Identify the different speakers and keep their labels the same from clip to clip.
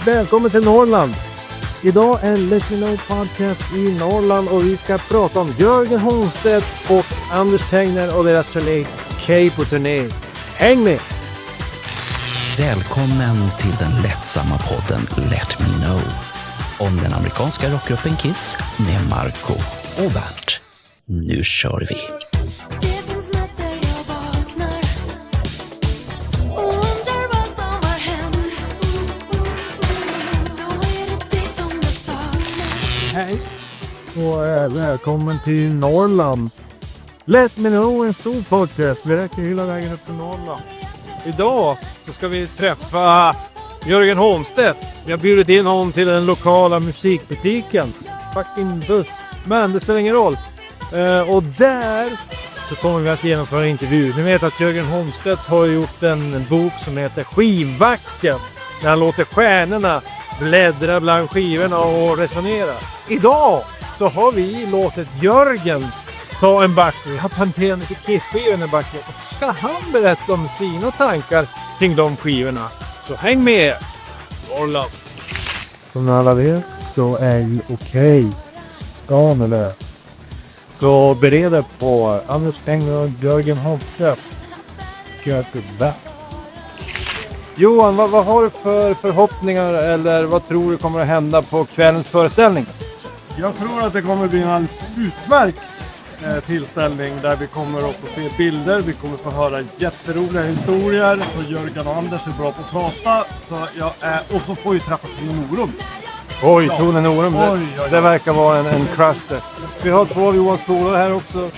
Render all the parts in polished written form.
Speaker 1: Välkommen till Norrland. Idag är Let Me Know Podcast i Norrland och vi ska prata om Jörgen Holmstedt och Anders Tegner och deras turné K på turné. Häng med!
Speaker 2: Välkommen till den lättsamma podden Let Me Know om den amerikanska rockgruppen Kiss med Marco och Bernt. Nu kör vi!
Speaker 1: Hej och välkommen till Norrland. Let Me Know en stor podcast. Vi räcker hela vägen upp till Norrland. Idag så ska vi träffa Jörgen Holmstedt. Vi har bjudit in honom till den lokala musikbutiken. Fucking buss. Men det spelar ingen roll. Och där så kommer vi att genomföra en intervju. Ni vet att Jörgen Holmstedt har gjort en bok som heter Skivbacken. Där han låter stjärnorna bläddra bland skivorna och resonera. Idag så har vi låtit Jörgen ta en back. Vi har panterat lite Kiss-skivorna i backen. Och så ska han berätta om sina tankar kring de skivorna. Så häng med! Norrland! Som alla vet så är ju okej. Stan eller? Så bereder på Anders Tegner och Jörgen Holmstedt. Göteborg. Johan, vad har du för förhoppningar eller vad tror du kommer att hända på kvällens föreställning?
Speaker 3: Jag tror att det kommer bli en alldeles utmärkt tillställning där vi kommer att få se bilder, vi kommer få höra jätteroliga historier och Jörgen och Anders är bra på att prata och så får vi träffa Tone Norum.
Speaker 1: Oj, Tone Norum, det verkar vara en crush där. Vi har två av Johans polare här också.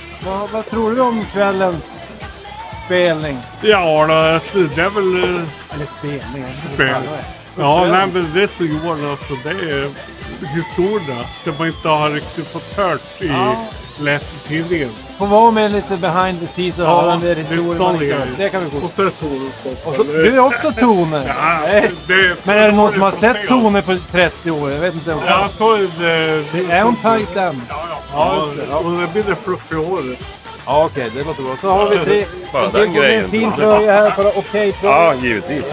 Speaker 1: Vad tror du om kvällens spelning?
Speaker 3: Ja, det är väl...
Speaker 1: Eller spelning.
Speaker 3: Ja, nej, men det är så Johan, alltså, det är historia som man inte har riktigt fått hört i lästidningen.
Speaker 1: Får vara med lite behind the scenes och höra en del historier. Det kan vi gå.
Speaker 3: Och så är Tone.
Speaker 1: Du är också Tone.
Speaker 3: Ja,
Speaker 1: men är det någon som har sett Tone på 30 år? Jag vet inte.
Speaker 3: Ja, så är det...
Speaker 1: Är hon tajt än?
Speaker 3: Ja, och det blir det fluffig hår.
Speaker 1: Ja, okej, det låter bra. Så har vi tre.
Speaker 4: Bara den grejen.
Speaker 1: En fin tröja här för okej.
Speaker 4: Ja, givetvis.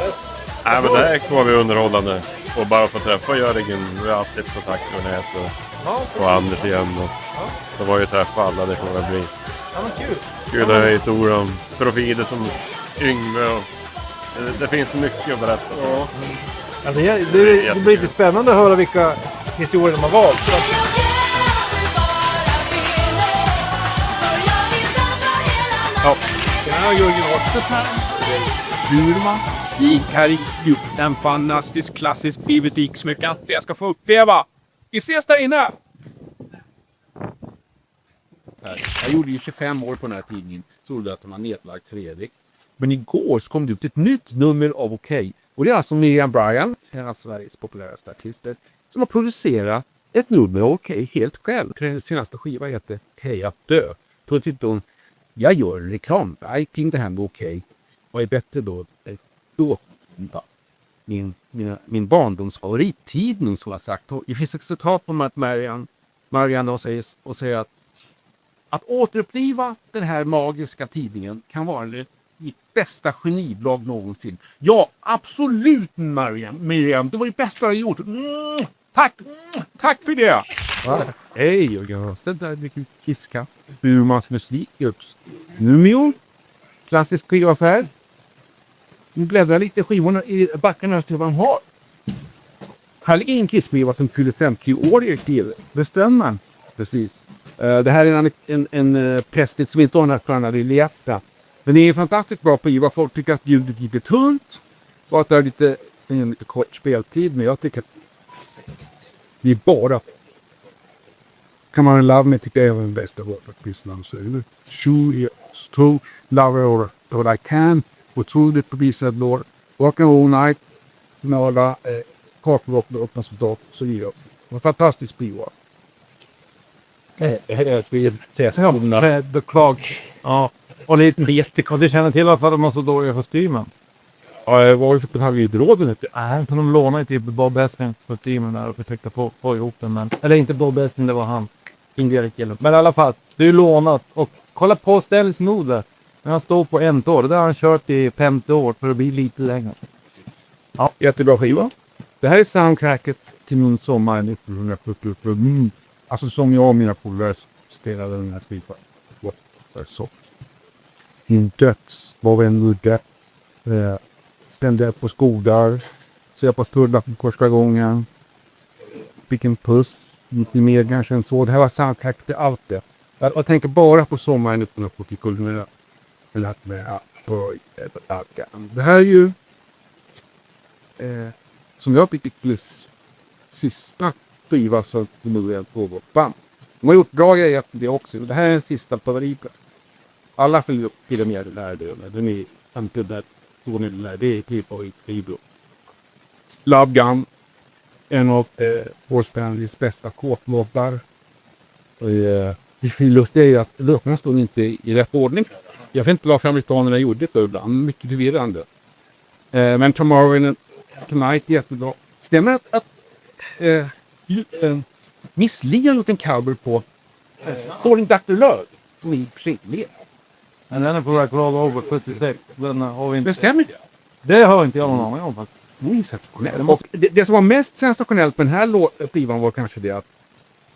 Speaker 4: Nej, men det här kommer vi underhållande. Och bara få träffa Jörgen. Vi har haft ett kontakt med nät och Anders igen. Och så var ju träffa alla, det får väl bli.
Speaker 1: Ja, men kul.
Speaker 4: Kul att höra historier om profiler som Yngve. Och det finns så mycket att berätta.
Speaker 1: Ja, det blir lite spännande att höra vilka historier de har valt.
Speaker 5: Ja, Jörgen Holmstedt här. Burman. Musik här i en fantastisk klassisk bibliotek som mycket att jag ska få uppleva. Vi ses där inne!
Speaker 6: Jag gjorde ju 25 år på den här tidningen. Trodde att de var nedlagt Fredrik.
Speaker 7: Men igår så kom det ut ett nytt nummer av Okej. Och det är alltså Miriam Bryant,
Speaker 6: En av Sveriges populäraste artister.
Speaker 7: som har producerat ett nummer av Okej helt själv. Den senaste skiva heter Hej att dö. Då tyckte hon, jag gör en reklam kring det här med Okej. Vad är bättre då? Min barndomsfavorit-tidning som har sagt. Och det finns ett citat om att Marianne säger att återuppliva den här magiska tidningen kan vara det bästa geniblogg någonsin. Ja, absolut Miriam. Det var det bästa jag har gjort. Tack för det. Hej, Jörgen Holmstedt. Där dricker Kiska. Burmans musikgrups. Numeo. Klassisk skivaffär. Nu bläddrar lite skivorna i backarna till vad de har. Här ligger en Kiss-skiva som fyller 50 år i till. Bestämmer. Precis. Det här är en pestit som inte har några stjärnor i Lietta. Men det är en fantastiskt bra skiva. Folk tycker att ljudet är lite tunt. Och att det är lite kort speltid. Men jag tycker att det är bara Come On and Love Me tycker jag är den bästa låtartisten. Så 20 years to love all I can. Och troligt på visad lår. Walk All Night. Några kartlopp och öppna soldat. Så vidare. Det var fantastiskt skiva.
Speaker 1: The Clock. Ja. Och lite jättekort. Du känner till varför de har så dåliga kostymen?
Speaker 7: Ja, det var ju för att de hade ju råden.
Speaker 1: Nej, de lånade till Bob Esling kostymen där och försökte på ihop den. Men, eller inte Bob Esling, det var han. Indirekt. Men i alla fall, det är lånat. Och kolla på ställsnoder. När han står på en år. Det där har han kört i 50 år för att bli lite längre.
Speaker 7: Ja, jättebra skiva. Det här är soundtracket till min sommar 1977. Alltså som jag och mina polare spelade den här skivan. Så. Min döds var en udde. Den där på skogar. Så jag på Sturla på första gången. Fick en puss. Lite mer kanske än så. Det här var soundtrack till allt det. Jag tänker bara på sommaren 1977. Det här är ju som jag fick sista skiva så nu är på vårt band. De har gjort bra grejer det också. Det här är den sista favoriten. Alla filmer där den är inte där. Det är typ av Ibro. Love Gun. En av Horsebands bästa kåtlåtar. Det lustiga är att låtarna står inte i rätt ordning. Jag vet inte varför amerikanerna gjorde det då ibland. Mycket förvirrande. Men Tomorrow Tonight är jättebra. Stämmer att Miss Li har gjort en cover på Calling Dr. Love. Som är precis.
Speaker 1: Men den är på Rock Roll Over 76. Den har vi inte.
Speaker 7: Det stämmer det?
Speaker 1: Det har inte jag någon aning om faktiskt.
Speaker 7: Och det som var mest sensationellt på den här skivan var kanske det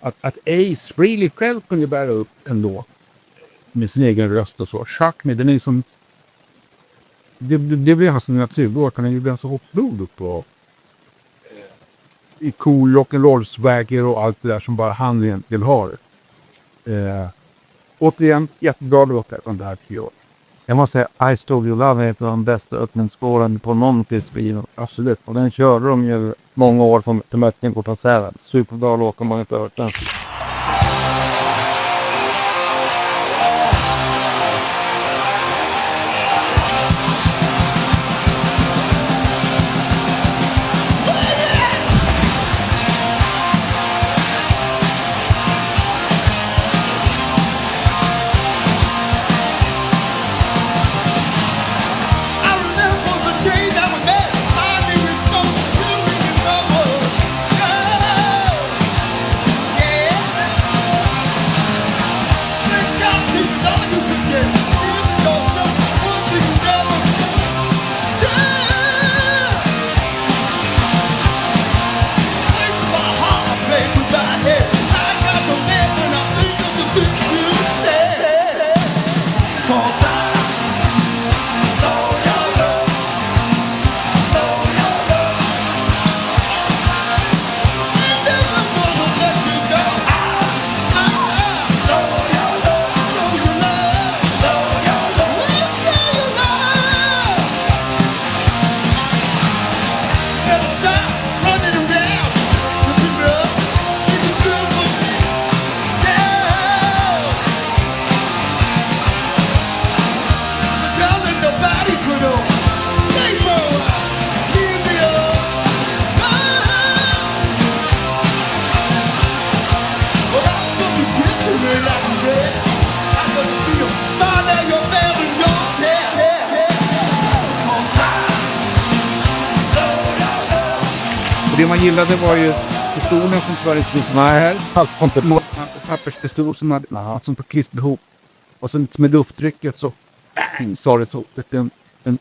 Speaker 7: att Ace Frehley själv kunde bära upp en låt med sin egen röst och så. Chuck med den är som det blir hans naturlåt. Han är ju så hoppblod upp och i cool rock'n'roll swagger och allt det där som bara han egentligen har. Återigen, jättebra låt från det här år. Jag måste säga I Stole Your Love är ett av de bästa öppningsspåren på någon tidsspel. Absolut. Och den körde de ju många år från mötningen på konserten. Superbra låt om man inte har hört den. Det man gillade var ju pistolen som var inte finns med här. Papperspistol som hade som på klistrat ihop. Och sen med lufttrycket så sa det så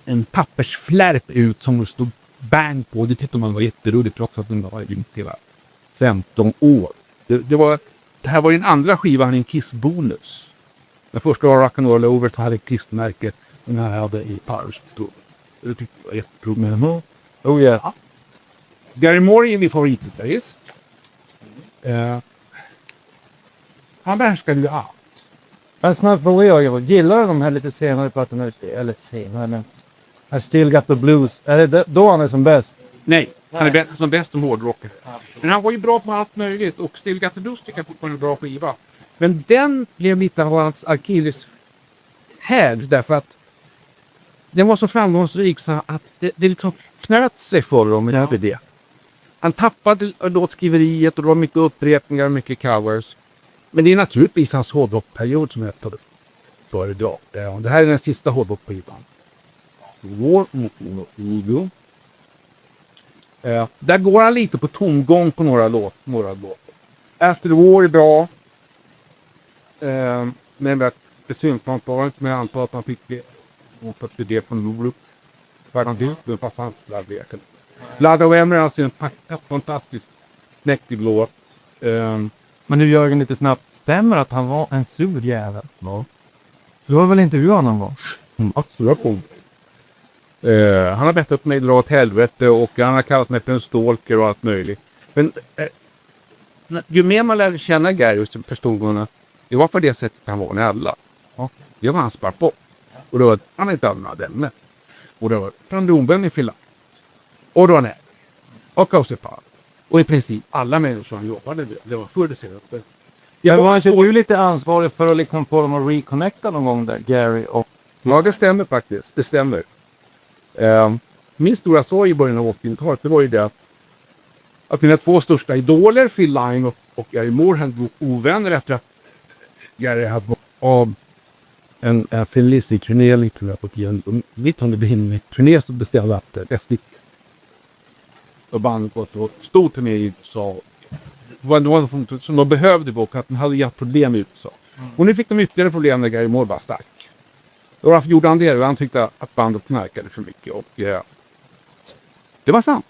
Speaker 7: en pappersflärp ut som det stod bang på. Det tyckte man var jätteroligt trots att den var inte 15 år. Det här var den andra skivan, en Kiss-bonus. Den första var Rock'n'Roll Over så hade Kiss-märket. Den här hade i papperspistol. Det tyckte jag var jätteroligt med den. Oh yeah. Gary Moore är min favoritgitarrist. Han behärskade ju allt.
Speaker 1: Men snabbt på jag gillar de här lite senare plattorna. Eller senare, men I Still Got The Blues. Är det då han är som bäst?
Speaker 7: Nej, han är som bäst som hårdrocker. Men han var ju bra på allt möjligt. Och Still Got The Blues tycker jag fortfarande är bra skiva. Men den blev lite av hans Achilles häl. Därför att den var så framgångsrik så att det liksom knöt sig för dem. Det. Han tappade låtskriveriet och det var mycket upprepningar och mycket covers. Men det är naturligtvis hans hårdrockperiod som jag tar upp för idag. Det här är den sista hårdrockskivan. War Ego. Där går han lite på tomgång på några låtar. After the War är bra. Men det syntmantalet som jag antar att han fick det. Och det från Lorup. För han det passar där leken.
Speaker 6: Ladda och Emre är alltså en fantastisk mäktig låt.
Speaker 1: Men nu Jörgen lite snabbt. Stämmer att han var en sur jävel? Ja. Du har väl intervjuat honom någon gång?
Speaker 6: Absolut. Han har bett upp mig dra åt helvete och han har kallat mig för en stalker och allt möjligt. Men ju mer man lärde känna Gary som personerna, det var för det sättet han var när alla. Ja, det var hans spark. Och då var han inte annan den. Och då var från Domben i Finland. Och då är och Kausepar. Och i princip alla människor han jobbade med, det var förr det senaste.
Speaker 1: Ja, var inte du lite ansvarig för att liksom få dem att reconnecta någon gång där, Gary och...
Speaker 7: Ja, det stämmer faktiskt. Det stämmer. Min stora sorg i början av 80-talet, det var ju det
Speaker 6: att mina två största idoler, Phil Lynott och Gary Moore, hade blivit ovänner efter att Gary hade gått av en Felicity-turné tror jag på tiden. Mitt under behinning-turné så beställde att SD och bandet gått på stor turné i USA. Det var någon som de behövde och att de hade gett problem i USA. Och nu fick de ytterligare problem när Gary Moore var stark. Och därför gjorde han det och han tyckte att bandet knarkade för mycket. Och det var sant.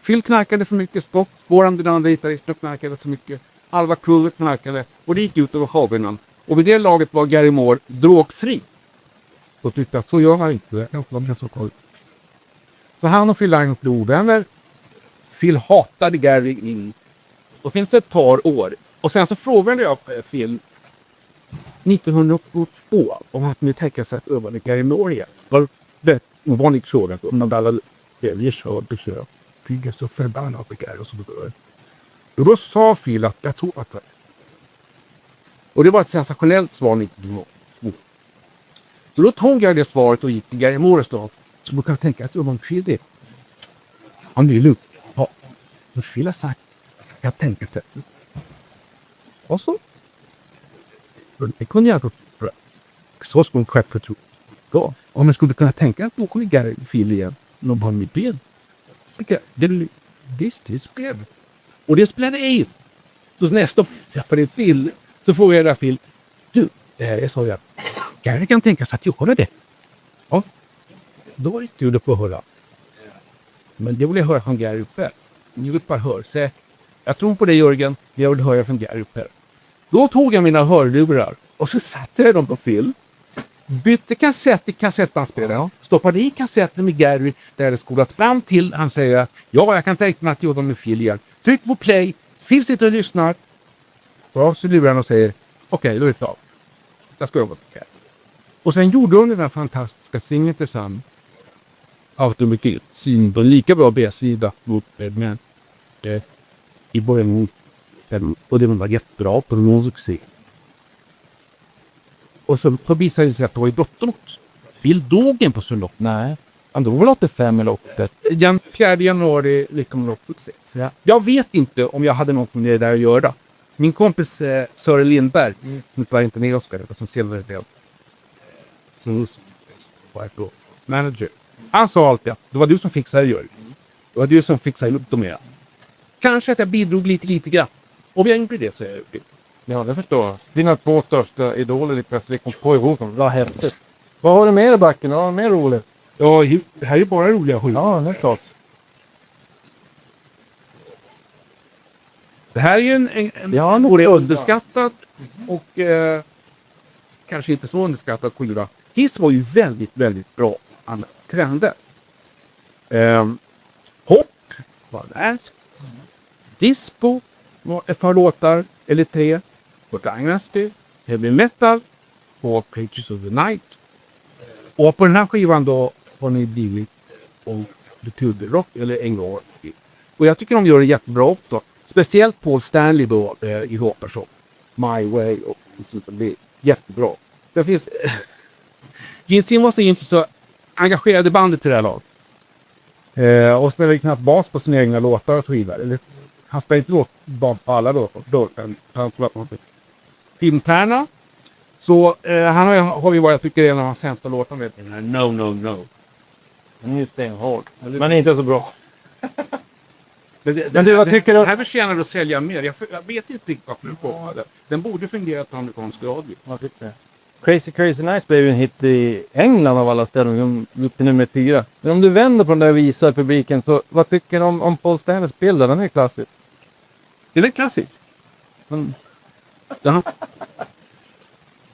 Speaker 6: Phil knarkade för mycket, Spock, våran den andra gitarristen knarkade för mycket. Alva Kuller knarkade och det gick ut över haven. Och vid det laget var Gary Moore drogfri. Och tyckte att så gör han inte. Jag kan inte vara så koll. Så han och Phil Lynott blev ovänner. Phil hatade Gary in. Och finns det ett par år. Och sen så frågade jag Phil 1982 om att ni tänker sig att öva med Gary Moore igen. Var det ovanligt fråga om alla besök. Phil är så förbannad på Gary och så vidare. Och då sa Phil att jag tror att och det var ett sensationellt svar 1982. Så då tog jag det svaret och gick till Gary Moore och sa så man kan tänka att det var en Phil det. Han är lugn. Ja. Men Phil har sagt jag tänker det. Och så det kunde jag gå för. Så skulle man själv tro. Då, om man skulle kunna tänka att då kunde Gary Phil igen. Någon var med ben. Det spelade. Och det spelade in. Så nästa träffade ett bild så frågade jag Phil. Du, jag sa jag. Gary kan tänka sig att göra det. Ja. Då var det inte på att höra. Men det vill jag höra från Gary uppe. Ni vill bara höra. Så jag tror på det Jörgen. Jag vill höra från Gary uppe. Då tog jag mina hörlurar och så satte jag dem på Phil. Bytte kassett i kassettbandspelaren. Stoppade i kassetten med Gary där det skolat fram till. Han säger ja, jag kan tänka mig att göra dem med Phil igen. Tryck på play. Phil sitter och lyssnar. Och så lurar han och säger okej, då är det klart. Jag ska jobba på Gary. Och sen gjorde hon den här fantastiska singeln tillsammans. Automatik. Sin lika bra B-sida mot men i början och det var jättebra på någon succé. Och så visade det sig att det var i bråttom också. Phil dog en på Sundlopp. Nej, han dog väl 85 eller 80. Den 4 januari 1986. Jag vet inte om jag hade något med det där att göra. Min kompis Sören Lindberg, nu var inte med Oskar, det var som senare del. Manager. Han sa alltid att det var du som fixade det, Jörgen. Det var du som fixade upp dem med. Kanske att jag bidrog lite grann. Och jag gjorde det, säger jag. Ja, det förstår jag. Dina två största idoler i plötsligt kom på ihop dem. Vad häftigt.
Speaker 3: Vad har du med i backen? Vad har du mer roligt?
Speaker 6: Ja, det här är bara roliga skit.
Speaker 3: Ja, det är klart.
Speaker 6: Det här är ju en rolig underskattad och kanske inte så underskattad skiva. Kiss var ju väldigt, väldigt bra trender. Hopp var där. Dispo var ett par låtar eller 3. På Dynasty, Heavy Metal och Pages of the Night. Och på den här skivan då har ni blivit och The Tuber Rock eller en gång. Och jag tycker de gör det jättebra också. Speciellt Paul Stanley då i hoppar så. My Way och det är jättebra. Det finns Gene Simmons är inte så engagerad i bandet till det här laget. Och spelar knappt bas på sina egna låtar och så vidare. Eller, han spelar inte bas på alla då. Interna. Så han har ju varit, jag tycker, en av hans sämsta låtar med. No. Han är ju stenhård.
Speaker 3: Men inte så bra.
Speaker 6: Men du, jag tycker att... Det här förtjänar att sälja mer. Jag vet inte riktigt vad på det. Den borde fungera på amerikansk radio.
Speaker 3: Vad tycker du?
Speaker 6: Crazy Crazy Nice blev ju en hit i England av alla ställen. Upp till nummer 4. Men om du vänder på den där och visar publiken, så vad tycker du om Paul Stanleys bild? Den är klassisk.
Speaker 7: Det är väl klassiskt?
Speaker 6: Men,
Speaker 7: Ja.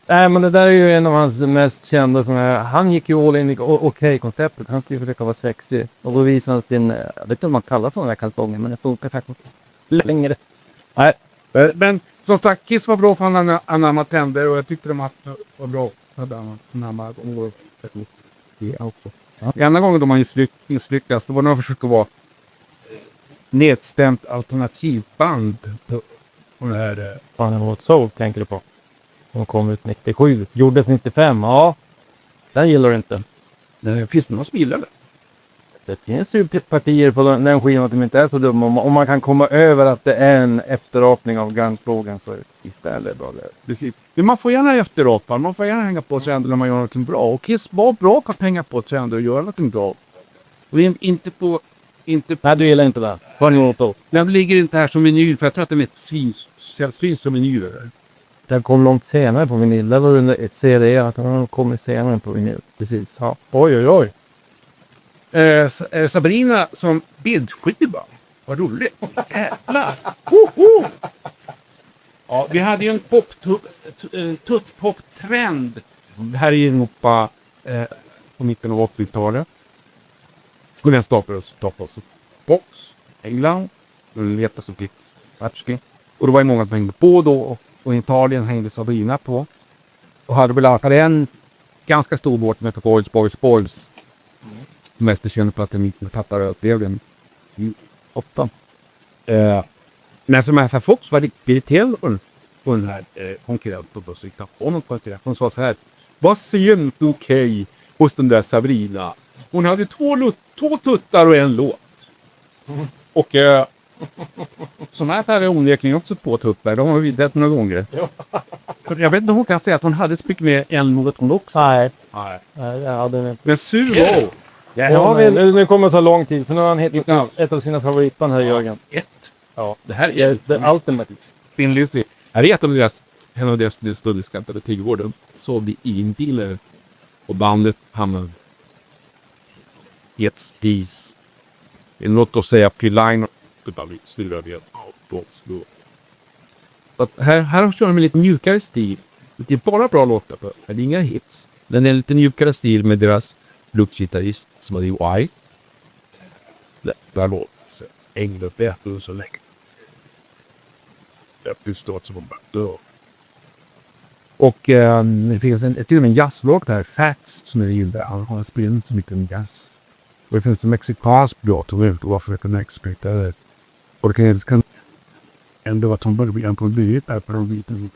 Speaker 6: nej, men det där är ju en av hans mest kända. Han gick ju all in i okej-konceptet. Han tyckte det kan vara sexy. Och då visade han sin, jag vet inte om man kallar för den här kalsongen, men det funkar faktiskt längre. Nej.
Speaker 7: Men som sagt, Kiss var bra för han anammat tänder och jag tyckte de var bra. Ena gången de har misslyckats, då var de försökte vara nedstämt alternativband på det här.
Speaker 6: Fan, det var ett Soul tänker du på. De kom ut 97. Gjordes 95. Ja. Den gillar du inte.
Speaker 7: Finns det någon som gillar det?
Speaker 6: Det finns ju partier på den skivan som inte är så dumma. Om man kan komma över att det är en efterapning av Gunplogan för istället.
Speaker 7: Precis. Men man får gärna efterapa. Man får gärna hänga på trender när man gör något bra. Och Kiss var bra att hänga på trender och göra något bra. Och inte på...
Speaker 6: Nej, du gillar inte det. Vad är det?
Speaker 7: Den ligger inte här som vinyl för jag tror att det är ett sällsynt som vinyl.
Speaker 6: Den kom långt senare på vinyl. Det var under ett CD att den kom senare på vinyl. Precis. Ja.
Speaker 7: Oj. Sabrina som bildskiva. Vad roligt. Jävlar. Ja, vi hade ju en tutt-pop-trend här i Europa på mitten av 80-talet. Och den staplas Box, England, den letas upp i Vatski. Och det var ju många som hängde på då. Och i Italien hängde Sabrina på. Och hade väl akade en ganska stor båt med Boys. Mest känd på att den med tattare blev den 8. När som här Fox var riktigt irriterad på den här konkurrenten på sitta på någon konkurrent. Hon sa så här: vad ser inte okej hos den där Sabrina? Hon hade två tuttar och en låt. Och sådana här är onekligen också på tuttar. De har vi det några gånger. Jag vet inte om hon kan säga att hon hade spyrt med en låt hon också.
Speaker 6: Nej.
Speaker 7: Men sur var.
Speaker 6: Nu kommer det ta lång tid. För nu har han hittat ett av sina favoritband här, Jörgen. Ja, det här är det ultimate.
Speaker 7: Finlysig. Här är en av deras studieskattade tillgården. Så vi i en bil och bandet hamnade i ett spis. Det är något att säga P-line. Här kör de en lite mjukare stil. Det är bara bra låtar på. Det är inga hits. Den är en lite mjukare stil med deras luktgitarrist som hade Y. Där låter sig ängla bättre så länge. Det stort som en dörr.
Speaker 6: Och det finns till och med en jazzlåt där, Fats, som jag gillar. Han har spelat så mycket jazz. Och det finns en mexikansk låt, och jag vet inte varför det är mexikansk. Och det kan ändå vara att hon börjar bli en på en byt där på de biten.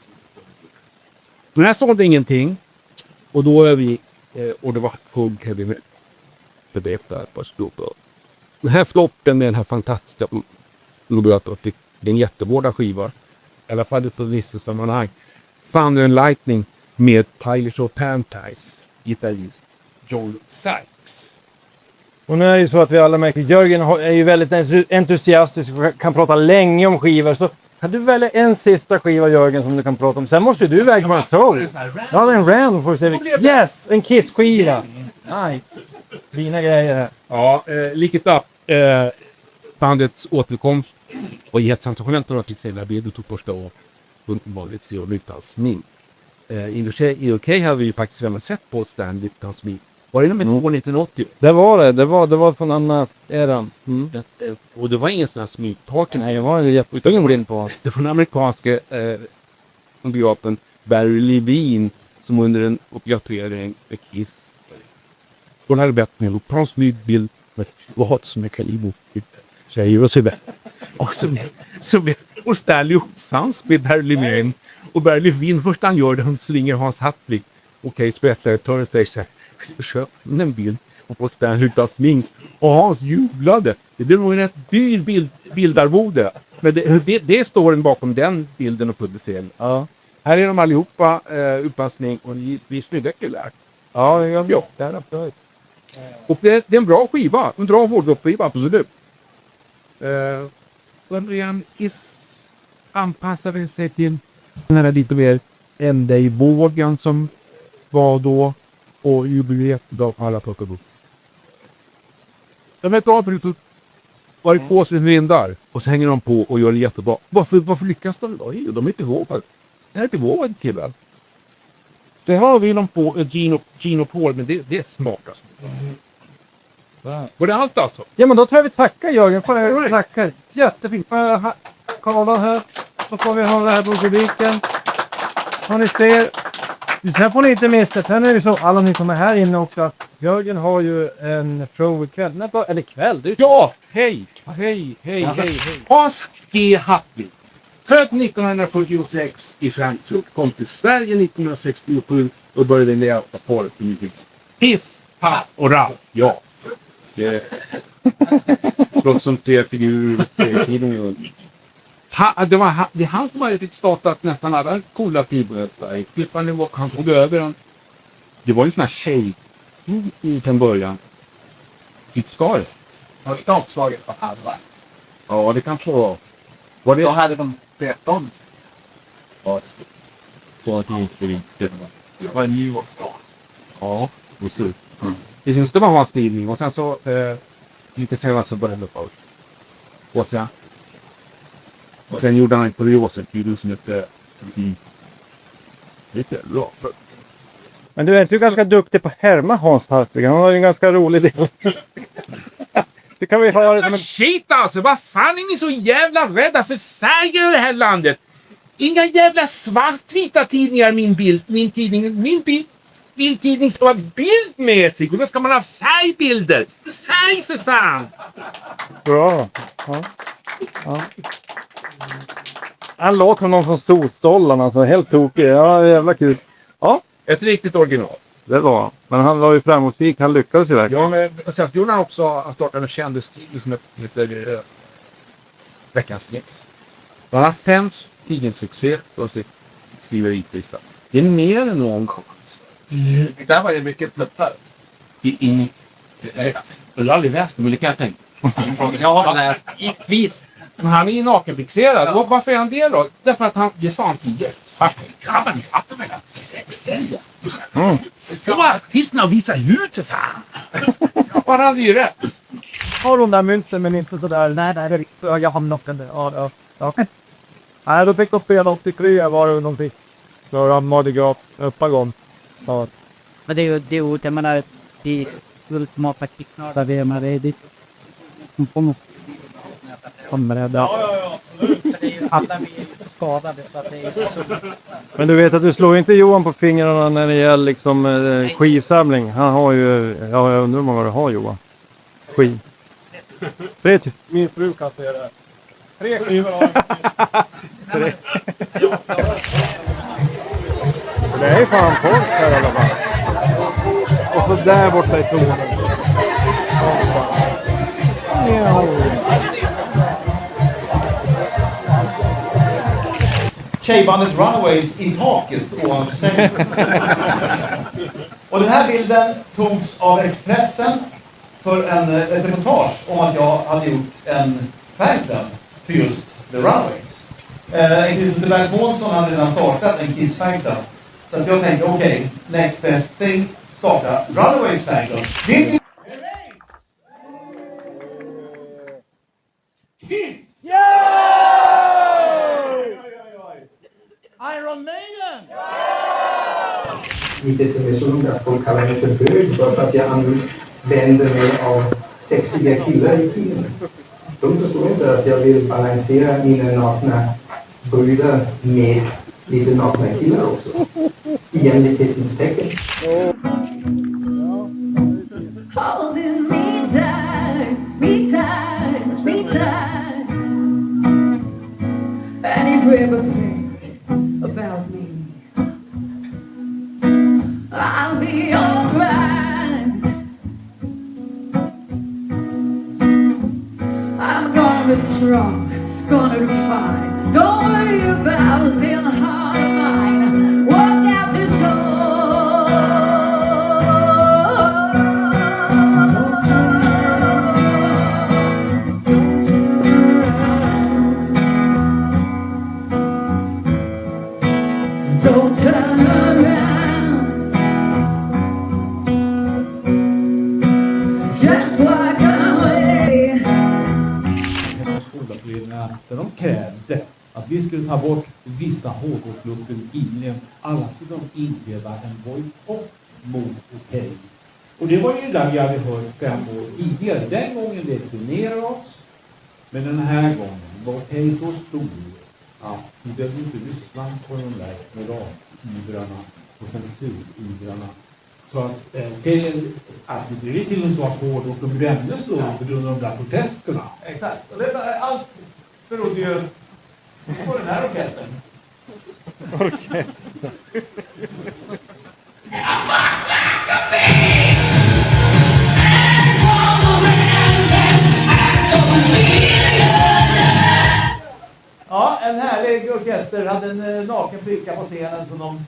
Speaker 7: Men här såg det ingenting. Och då är vi, och det var full heavy metal. Det där på stort. Den här floppen med den här fantastiska låten, det är en jättebåda skiva. I alla fall på vissa sammanhang. Thunder and Lightning med Tyler och Panties gitarrist Joel Sykes.
Speaker 6: Och nu är det ju så att vi alla märker att Jörgen är ju väldigt entusiastisk och kan prata länge om skivor. Så kan du välja en sista skiva, Jörgen, som du kan prata om. Sen måste du väga på en Soul. Ja, det är en random får vi se. Yes! En Kiss-skiva! Nice! Fina grejer här.
Speaker 7: Ja, liket upp. Bandets återkomst och helt sensationellt att till senare bilder tog första år. Vanligt se och utan smink. I UK har vi ju faktiskt redan sett på stand utan smink. Var det med någon 1980?
Speaker 6: Det var det. Det var från Anna eran.
Speaker 7: Och det var ingen sån här sminktaken.
Speaker 6: Nej, jag var jätteutan in på.
Speaker 7: Det var den amerikanska biografen Barry Levine som under en opiatrering med Kiss. Hon hade bett mig att ta en snygg bild med vad som är kaliber. Tjejer och så vidare. Och Stanley Sons med Barry Levine. Och Barry Levine, först han gör det, han slinger Hans Hartwig. Okej, sprättare tar och säger så här: köp en bild och på Stanley utan smink. Och Hans jublade. Det var en rätt dyr bildarvode. Men det står en bakom den bilden och publiceringen.
Speaker 6: Ja.
Speaker 7: Här är de allihopa uppassning och vi snygga killar.
Speaker 6: Ja,
Speaker 7: där uppe. Och det är en bra skiva. En bra vårdroppskiva, absolut. Adrian anpassade sig till den här lite mer ända i vågen som
Speaker 6: var då och jubileet av alla plockar upp. De vet av på varit på sin vindar och så hänger de på och gör det jättebra. Varför lyckas de då? Jo, de är inte ihåg. Det är inte vår killar. Det har vi dem på Gino Paul, men det smakar så. Var det allt alltså?
Speaker 3: Ja, men då tror jag vi tackar Jörgen. Tackar. Jättefint. Kolla här. Så får vi ha det här på publiken. Och ni ser. Sen får ni inte missa. Sen är det så. Alla ni som är här inne också. Jörgen har ju en show ikväll. Eller kväll. Det är...
Speaker 6: Ja! Hej! Hans G. Happy. Född 1946 i Frankfurt. Kom till Sverige 1967 och började leva på det. Piss, papp och rall. Ja. Det låter som TV-figur. Det är han som har startat nästan alla coola tillböter. Klippan var han tog över den. Det var en sån här tjej i den början. Ditt skar.
Speaker 8: Har du avslaget på halva?
Speaker 6: Ja, det kanske var. Var det?
Speaker 8: Då hade de 13.
Speaker 6: Ja, det var inte. Det var en ny. Ja, och så. Det syns det var hans skrivning och sen så lite senare så började det på. Och sen gjorde han en kuriosintervju som hette lite bra.
Speaker 3: Men du är inte ganska duktig på att härma Hans Hartvig. Han har ju en ganska rolig del. Det kan vi ha det som en...
Speaker 7: Shit alltså, vad fan är ni så jävla rädda för färger i det här landet? Inga jävla svartvita tidningar min tidning ska vara bildmässig och då ska man ha färgbilder. Färg för fan!
Speaker 3: Bra. Ja. Han låter som någon från Solstollarna, alltså helt tokig. Ja, jävla kul. Ja.
Speaker 6: Ett riktigt original.
Speaker 3: Det var han. Men han var ju framgångsrik. Han lyckades ju verkligen.
Speaker 6: Ja, men sen gjorde han också att starta en känd stil som heter Veckans Mix. Och hans Temps, tidningssuccé och så skriver ritlista. Det är mer än någon chans.
Speaker 8: Där var det mycket plöttar.
Speaker 6: Jag har aldrig läst det, men det kan jag tänka.
Speaker 8: Jag har läst vis.
Speaker 7: Men han är ju nakenfixerad. Ja. Varför är han det då? Därför att det sa han tidigare.
Speaker 8: Grabben, ni fattar väl att sexsälja?
Speaker 7: Det var artisterna och visa hud för fan. Var han ju rätt.
Speaker 3: Har de där mynten men inte det där. Nej, jag har knockande. Ja. Nej, då fick upp en 83 var det någonting. Då ramade jag upp en gång. Ja.
Speaker 9: Men det är ju, jag menar, det är ultimata kicknördar, det är med det dit. Kommer det där. Alla vi är skadade så att det är så.
Speaker 3: Men du vet att du slår inte Johan på fingrarna när det gäller liksom skivsamling. Han har ju, ja, jag undrar hur många du har Johan. Skiv. 3 typ.
Speaker 8: Min fru kan säga det. 3 skivor har jag.
Speaker 3: Det är fan folk här i alla fall. Och så där borta i tonen.
Speaker 10: Tjejbandet Runaways i taket ovanför sängen. Och den här bilden togs av Expressen för ett reportage om att jag hade gjort en fanclub för just The Runaways. En kille som heter Bert Månsson hade redan startat en Kiss fanclub. Så att jag tänkte, okej, next best thing, starta Runaways fanclub.
Speaker 9: Iron Maiden!
Speaker 11: Inte till mig så noga att de kallar mig för bög för att jag använder mig av sexiga killar i tiden. De förstår inte att jag vill balansera mina nakna brudar med lite nakna killar också. I jämlikhetens tecken.
Speaker 12: Holding me tight, me tight, me tight. And if you ever think about me, I'll be alright. I'm gonna be strong, gonna be fine. Don't worry about still heart of mine. Walk out the door. Don't turn around.
Speaker 13: där de krävde att vi skulle ta bort vissa hårdrocksgrupper inne. Alla skulle de inleda en bojkott mot Okej. Och det var ju där vi hade hört 5 år tidigare. Den gången det generade oss. Men den här gången var Okej så stor att vi behövde inte lyssna på de där moralivrarna och censurivrarna. Så att det blev till och så att hårdrocken blev ännu större på grund av de där protesterna.
Speaker 10: Exakt. Och allt berodde ju på den här orkestern. Ja, en härlig orkester hade en naken flicka på scenen som de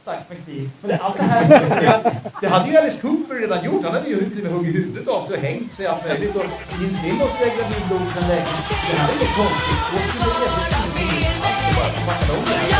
Speaker 10: stack med kniv. Men allt det här, det hade ju Alice Cooper redan gjort. Han hade ju till och med huggit huvudet av sig och hängt sig allt möjligt. Och Gene Simmons reglade min blod sedan länge. Det här är ju konstigt. Och det är jätteingenting. Allt är bara att packa om det här.